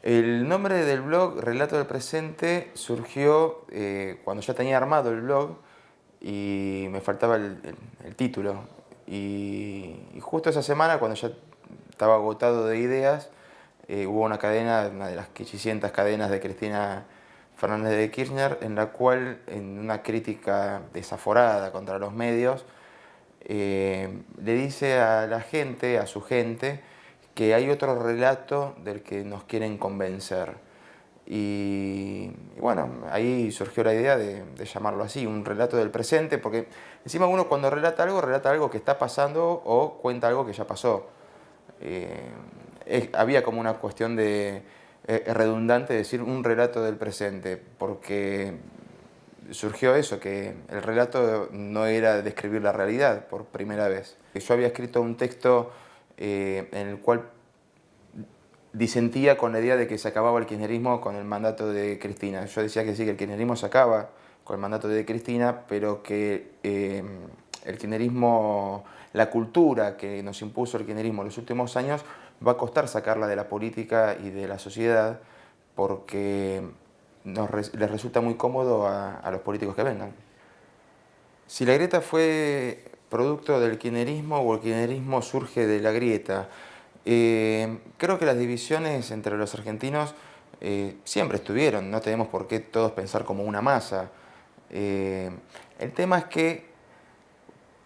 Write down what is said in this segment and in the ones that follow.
El nombre del blog, Relato del Presente, surgió cuando ya tenía armado el blog y me faltaba el título. Y justo esa semana, cuando ya estaba agotado de ideas, hubo una cadena, una de las 500 cadenas de Cristina Fernández de Kirchner, en la cual, en una crítica desaforada contra los medios, le dice a la gente, a su gente, que hay otro relato del que nos quieren convencer. Y bueno, ahí surgió la idea de llamarlo así, un relato del presente, porque encima uno cuando relata algo que está pasando o cuenta algo que ya pasó. Había como una cuestión de redundante decir un relato del presente, porque surgió eso, que el relato no era describir la realidad por primera vez. Yo había escrito un texto en el cual disentía con la idea de que se acababa el kirchnerismo con el mandato de Cristina. Yo decía que sí, que el kirchnerismo se acaba con el mandato de Cristina, pero que el kirchnerismo, la cultura que nos impuso el kirchnerismo en los últimos años, va a costar sacarla de la política y de la sociedad porque les resulta muy cómodo a los políticos que vengan. Si la grieta fue producto del kirchnerismo o el kirchnerismo surge de la grieta, creo que las divisiones entre los argentinos siempre estuvieron, no tenemos por qué todos pensar como una masa. El tema es que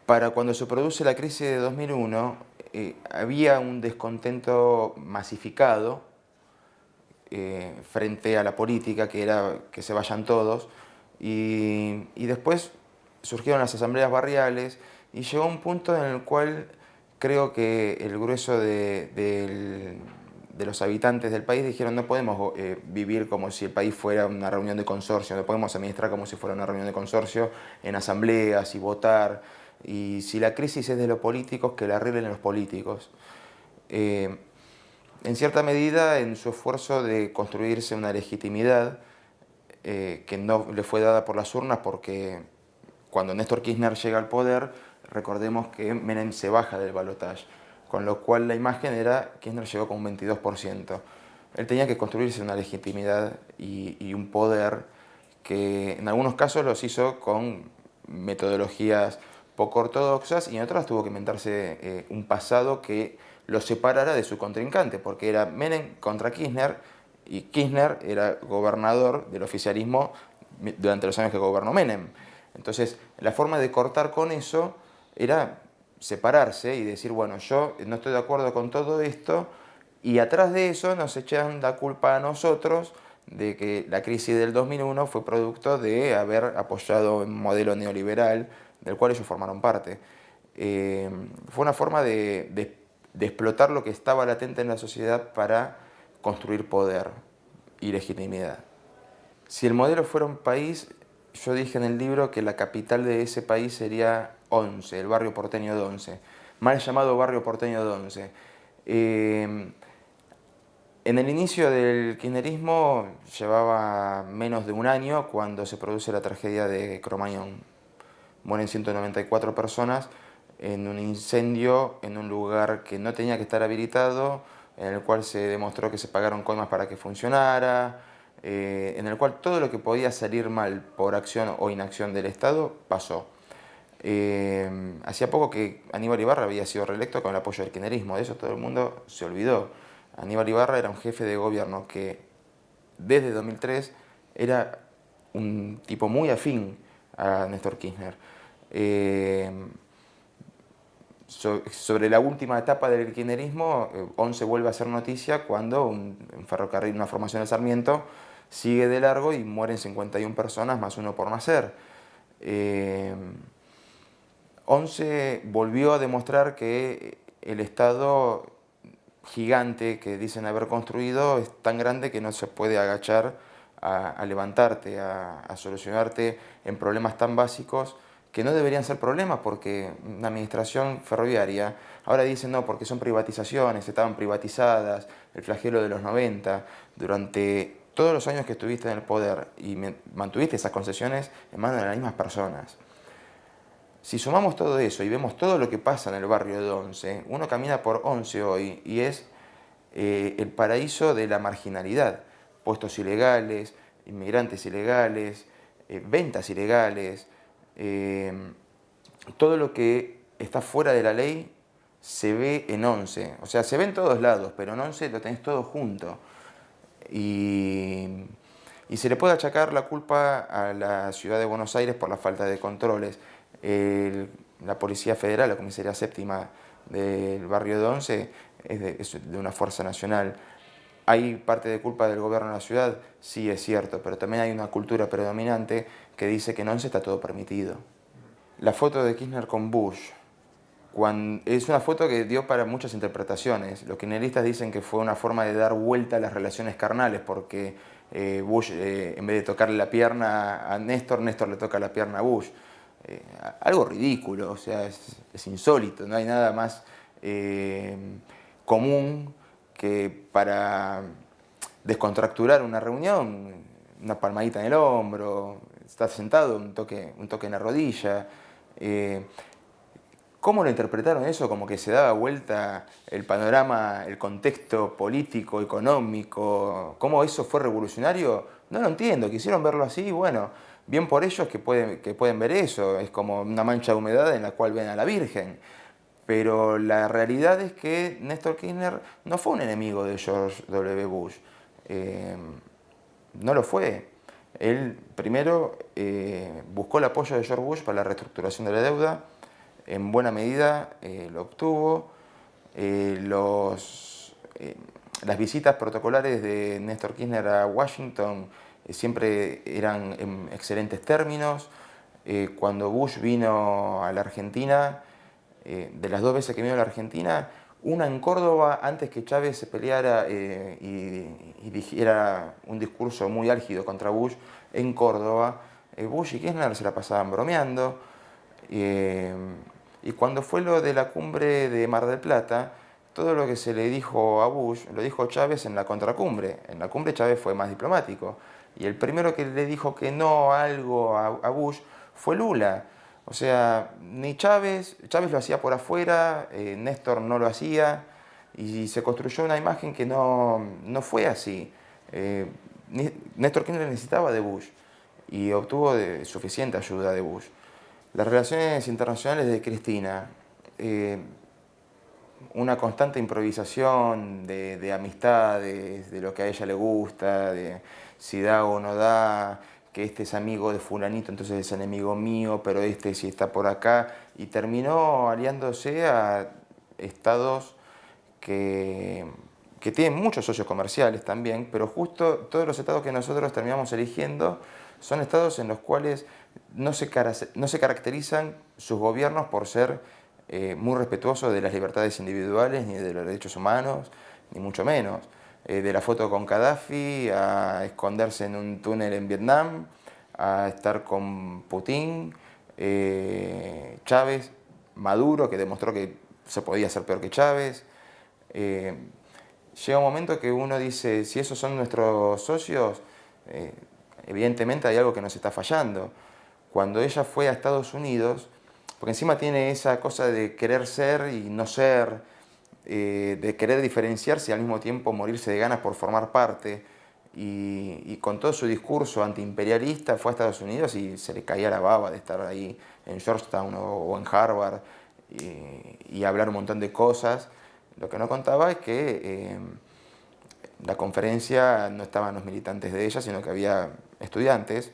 para cuando se produce la crisis de 2001 había un descontento masificado frente a la política, que era que se vayan todos, y después surgieron las asambleas barriales y llegó un punto en el cual creo que el grueso de los habitantes del país dijeron no podemos vivir como si el país fuera una reunión de consorcio, no podemos administrar como si fuera una reunión de consorcio en asambleas y votar, y si la crisis es de los políticos, que la arreglen los políticos. En cierta medida, en su esfuerzo de construirse una legitimidad que no le fue dada por las urnas, porque cuando Néstor Kirchner llega al poder, recordemos que Menem se baja del balotaje, con lo cual la imagen era Kirchner llegó con un 22%. Él tenía que construirse una legitimidad y un poder que en algunos casos los hizo con metodologías poco ortodoxas y en otras tuvo que inventarse un pasado que lo separara de su contrincante, porque era Menem contra Kirchner y Kirchner era gobernador del oficialismo durante los años que gobernó Menem. Entonces, la forma de cortar con eso era separarse y decir, bueno, yo no estoy de acuerdo con todo esto, y atrás de eso nos echan la culpa a nosotros de que la crisis del 2001 fue producto de haber apoyado un modelo neoliberal del cual ellos formaron parte. Fue una forma de explotar lo que estaba latente en la sociedad para construir poder y legitimidad. Si el modelo fuera un país, yo dije en el libro que la capital de ese país sería Once, el barrio porteño de Once, mal llamado barrio porteño de Once. En el inicio del kirchnerismo llevaba menos de un año cuando se produce la tragedia de Cromañón. Mueren 194 personas en un incendio en un lugar que no tenía que estar habilitado, en el cual se demostró que se pagaron coimas para que funcionara, en el cual todo lo que podía salir mal por acción o inacción del Estado pasó. Hacía poco que Aníbal Ibarra había sido reelecto con el apoyo del kirchnerismo, de eso todo el mundo se olvidó. Aníbal Ibarra era un jefe de gobierno que desde 2003 era un tipo muy afín a Néstor Kirchner. Sobre la última etapa del kirchnerismo, Once vuelve a ser noticia cuando un ferrocarril, una formación de Sarmiento, sigue de largo y mueren 51 personas más uno por nacer. Once volvió a demostrar que el Estado gigante que dicen haber construido es tan grande que no se puede agachar a levantarte, a solucionarte en problemas tan básicos que no deberían ser problemas, porque una administración ferroviaria, ahora dicen no, porque son privatizaciones, estaban privatizadas, el flagelo de los 90, durante todos los años que estuviste en el poder y mantuviste esas concesiones en manos de las mismas personas. Si sumamos todo eso y vemos todo lo que pasa en el barrio de Once, uno camina por Once hoy y es el paraíso de la marginalidad, puestos ilegales, inmigrantes ilegales, ventas ilegales, todo lo que está fuera de la ley se ve en ONCE, o sea, se ve en todos lados, pero en ONCE lo tenés todo junto. Y, y se le puede achacar la culpa a la ciudad de Buenos Aires por la falta de controles. La Policía Federal, la Comisaría Séptima del barrio de Once, es de una fuerza nacional. ¿Hay parte de culpa del gobierno de la ciudad? Sí, es cierto, pero también hay una cultura predominante que dice que en Once está todo permitido. La foto de Kirchner con Bush. Es una foto que dio para muchas interpretaciones. Los kirchneristas dicen que fue una forma de dar vuelta a las relaciones carnales, porque Bush, en vez de tocarle la pierna a Néstor, Néstor le toca la pierna a Bush. Algo ridículo, o sea, es insólito, no hay nada más común que para descontracturar una reunión, una palmadita en el hombro, estás sentado, un toque en la rodilla. ¿Cómo lo interpretaron eso? Como que se daba vuelta el panorama, el contexto político, económico. ¿Cómo eso fue revolucionario? No lo entiendo. Quisieron verlo así, bueno, bien por ellos que pueden ver eso. Es como una mancha de humedad en la cual ven a la Virgen. Pero la realidad es que Néstor Kirchner no fue un enemigo de George W. Bush. No lo fue. Él primero buscó el apoyo de George Bush para la reestructuración de la deuda. En buena medida lo obtuvo. Las visitas protocolares de Néstor Kirchner a Washington siempre eran en excelentes términos. Cuando Bush vino a la Argentina, de las 2 veces que vino a la Argentina, una en Córdoba antes que Chávez se peleara y dijera un discurso muy álgido contra Bush en Córdoba, Bush y Kirchner se la pasaban bromeando. Y cuando fue lo de la cumbre de Mar del Plata, todo lo que se le dijo a Bush, lo dijo Chávez en la contracumbre. En la cumbre Chávez fue más diplomático. Y el primero que le dijo que no algo a Bush fue Lula. O sea, ni Chávez lo hacía por afuera, Néstor no lo hacía, y se construyó una imagen que no fue así. Néstor Kirchner necesitaba de Bush y obtuvo suficiente ayuda de Bush. Las relaciones internacionales de Cristina, una constante improvisación de amistades, de lo que a ella le gusta, de si da o no da, que este es amigo de fulanito, entonces es enemigo mío, pero este sí está por acá, y terminó aliándose a estados que tienen muchos socios comerciales también, pero justo todos los estados que nosotros terminamos eligiendo son estados en los cuales no se caracterizan sus gobiernos por ser muy respetuosos de las libertades individuales, ni de los derechos humanos, ni mucho menos. De la foto con Gaddafi, a esconderse en un túnel en Vietnam, a estar con Putin, Chávez, Maduro, que demostró que se podía hacer peor que Chávez. Llega un momento que uno dice, si esos son nuestros socios, evidentemente hay algo que nos está fallando. Cuando ella fue a Estados Unidos, porque encima tiene esa cosa de querer ser y no ser, de querer diferenciarse y al mismo tiempo morirse de ganas por formar parte, y con todo su discurso antiimperialista fue a Estados Unidos y se le caía la baba de estar ahí en Georgetown o en Harvard y hablar un montón de cosas. Lo que no contaba es que la conferencia no estaban los militantes de ella, sino que había estudiantes,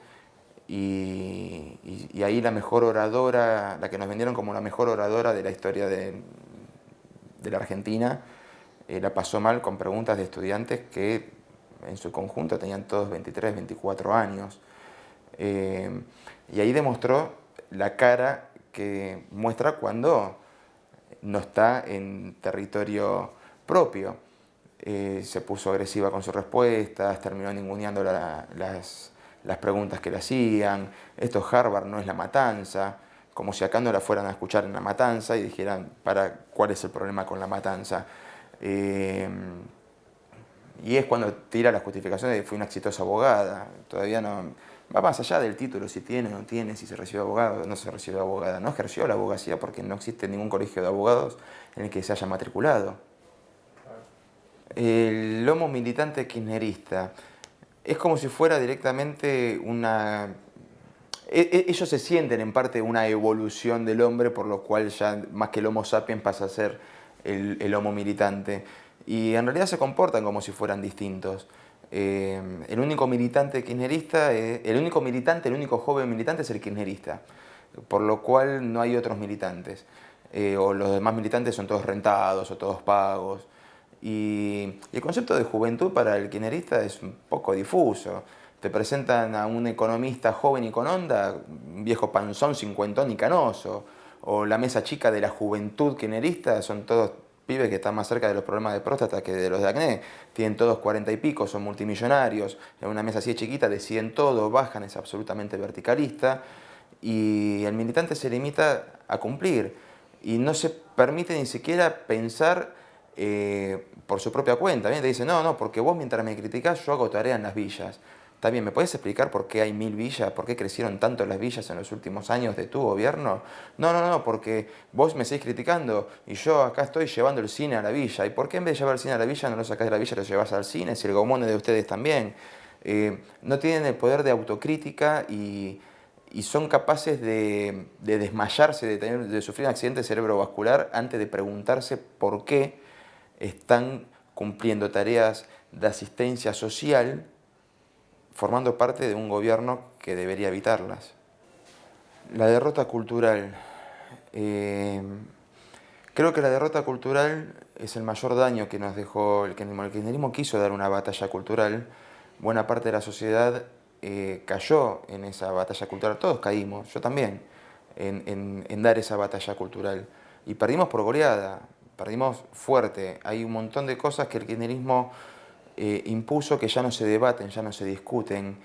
y ahí la mejor oradora, la que nos vendieron como la mejor oradora de la historia de la Argentina, la pasó mal con preguntas de estudiantes que en su conjunto tenían todos 23, 24 años. Y ahí demostró la cara que muestra cuando no está en territorio propio. Se puso agresiva con sus respuestas, terminó ninguneando las preguntas que le hacían. Esto Harvard no es La Matanza, como si acá no la fueran a escuchar en La Matanza y dijeran, ¿cuál es el problema con La Matanza? Y es cuando tira las justificaciones de que fue una exitosa abogada. Todavía no va más allá del título, si tiene o no tiene, si se recibió abogado o no se recibió abogada. No ejerció la abogacía porque no existe ningún colegio de abogados en el que se haya matriculado. El lomo militante kirchnerista es como si fuera directamente una... Ellos se sienten en parte una evolución del hombre, por lo cual ya más que el Homo sapiens pasa a ser el Homo militante. Y en realidad se comportan como si fueran distintos. El único militante kirchnerista, el único joven militante es el kirchnerista, por lo cual no hay otros militantes. O los demás militantes son todos rentados o todos pagos. Y el concepto de juventud para el kirchnerista es un poco difuso. Te presentan a un economista joven y con onda, un viejo panzón, cincuentón y canoso. O la mesa chica de la juventud kirchnerista, son todos pibes que están más cerca de los problemas de próstata que de los de acné. Tienen todos 40 y pico, son multimillonarios. En una mesa así de chiquita deciden todo, bajan, es absolutamente verticalista. Y el militante se limita a cumplir. Y no se permite ni siquiera pensar por su propia cuenta. Te dice, no, porque vos mientras me criticás yo hago tarea en las villas. Está bien, ¿me puedes explicar por qué hay 1000 villas? ¿Por qué crecieron tanto las villas en los últimos años de tu gobierno? No, porque vos me seguís criticando y yo acá estoy llevando el cine a la villa. ¿Y por qué en vez de llevar el cine a la villa no lo sacás de la villa y lo llevás al cine? Si el gomón es de ustedes también. No tienen el poder de autocrítica y son capaces de desmayarse, de sufrir un accidente cerebrovascular antes de preguntarse por qué están cumpliendo tareas de asistencia social formando parte de un gobierno que debería evitarlas. La derrota cultural. Creo que la derrota cultural es el mayor daño que nos dejó el kirchnerismo. El kirchnerismo quiso dar una batalla cultural. Buena parte de la sociedad cayó en esa batalla cultural. Todos caímos, yo también, en dar esa batalla cultural. Y perdimos por goleada, perdimos fuerte. Hay un montón de cosas que el kirchnerismo impuso que ya no se debaten, ya no se discuten.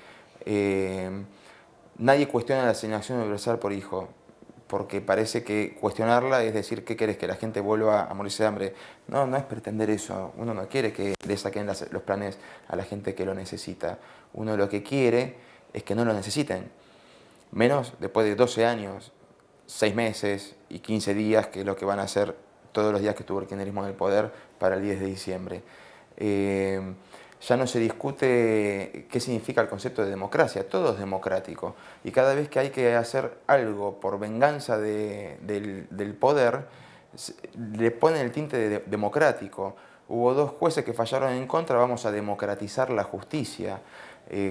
Nadie cuestiona la asignación universal por hijo, porque parece que cuestionarla es decir, ¿qué querés? ¿Que la gente vuelva a morirse de hambre? No, no es pretender eso. Uno no quiere que le saquen los planes a la gente que lo necesita. Uno lo que quiere es que no lo necesiten. Menos después de 12 años, 6 meses y 15 días, que es lo que van a hacer todos los días que estuvo el kirchnerismo en el poder para el 10 de diciembre. Ya no se discute qué significa el concepto de democracia, todo es democrático. Y cada vez que hay que hacer algo por venganza del poder, le ponen el tinte de democrático. Hubo 2 jueces que fallaron en contra, vamos a democratizar la justicia,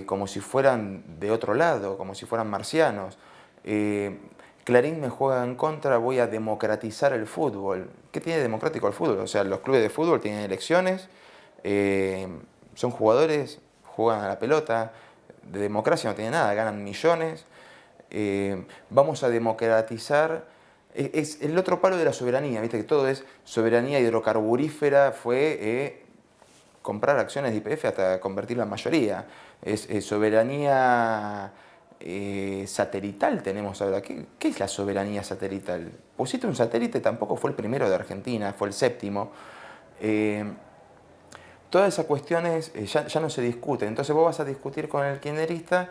como si fueran de otro lado, como si fueran marcianos. Clarín me juega en contra, voy a democratizar el fútbol. ¿Qué tiene democrático el fútbol? O sea, los clubes de fútbol tienen elecciones, son jugadores, juegan a la pelota, de democracia no tiene nada, ganan millones. Vamos a democratizar, es el otro palo de la soberanía, viste que todo es soberanía hidrocarburífera, fue comprar acciones de YPF hasta convertirla en mayoría. Es soberanía satelital tenemos ahora. ¿Qué es la soberanía satelital? Pusiste un satélite, tampoco fue el primero de Argentina, fue el 7º. Todas esas cuestiones ya no se discuten. Entonces vos vas a discutir con el kirchnerista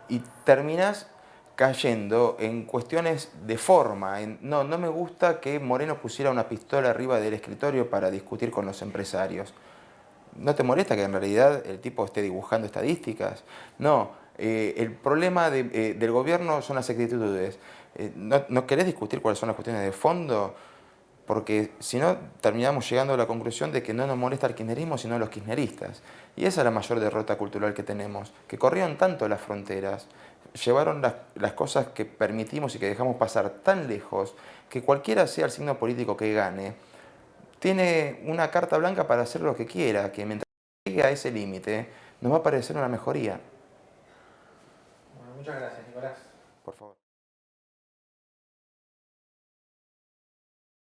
y terminás cayendo en cuestiones de forma. No me gusta que Moreno pusiera una pistola arriba del escritorio para discutir con los empresarios. ¿No te molesta que en realidad el tipo esté dibujando estadísticas? No, el problema del gobierno son las actitudes. ¿No querés discutir cuáles son las cuestiones de fondo? Porque si no, terminamos llegando a la conclusión de que no nos molesta el kirchnerismo, sino los kirchneristas. Y esa es la mayor derrota cultural que tenemos, que corrieron tanto las fronteras, llevaron las cosas que permitimos y que dejamos pasar tan lejos, que cualquiera sea el signo político que gane, tiene una carta blanca para hacer lo que quiera, que mientras llegue a ese límite, nos va a parecer una mejoría. Bueno, muchas gracias, Nicolás. Por favor.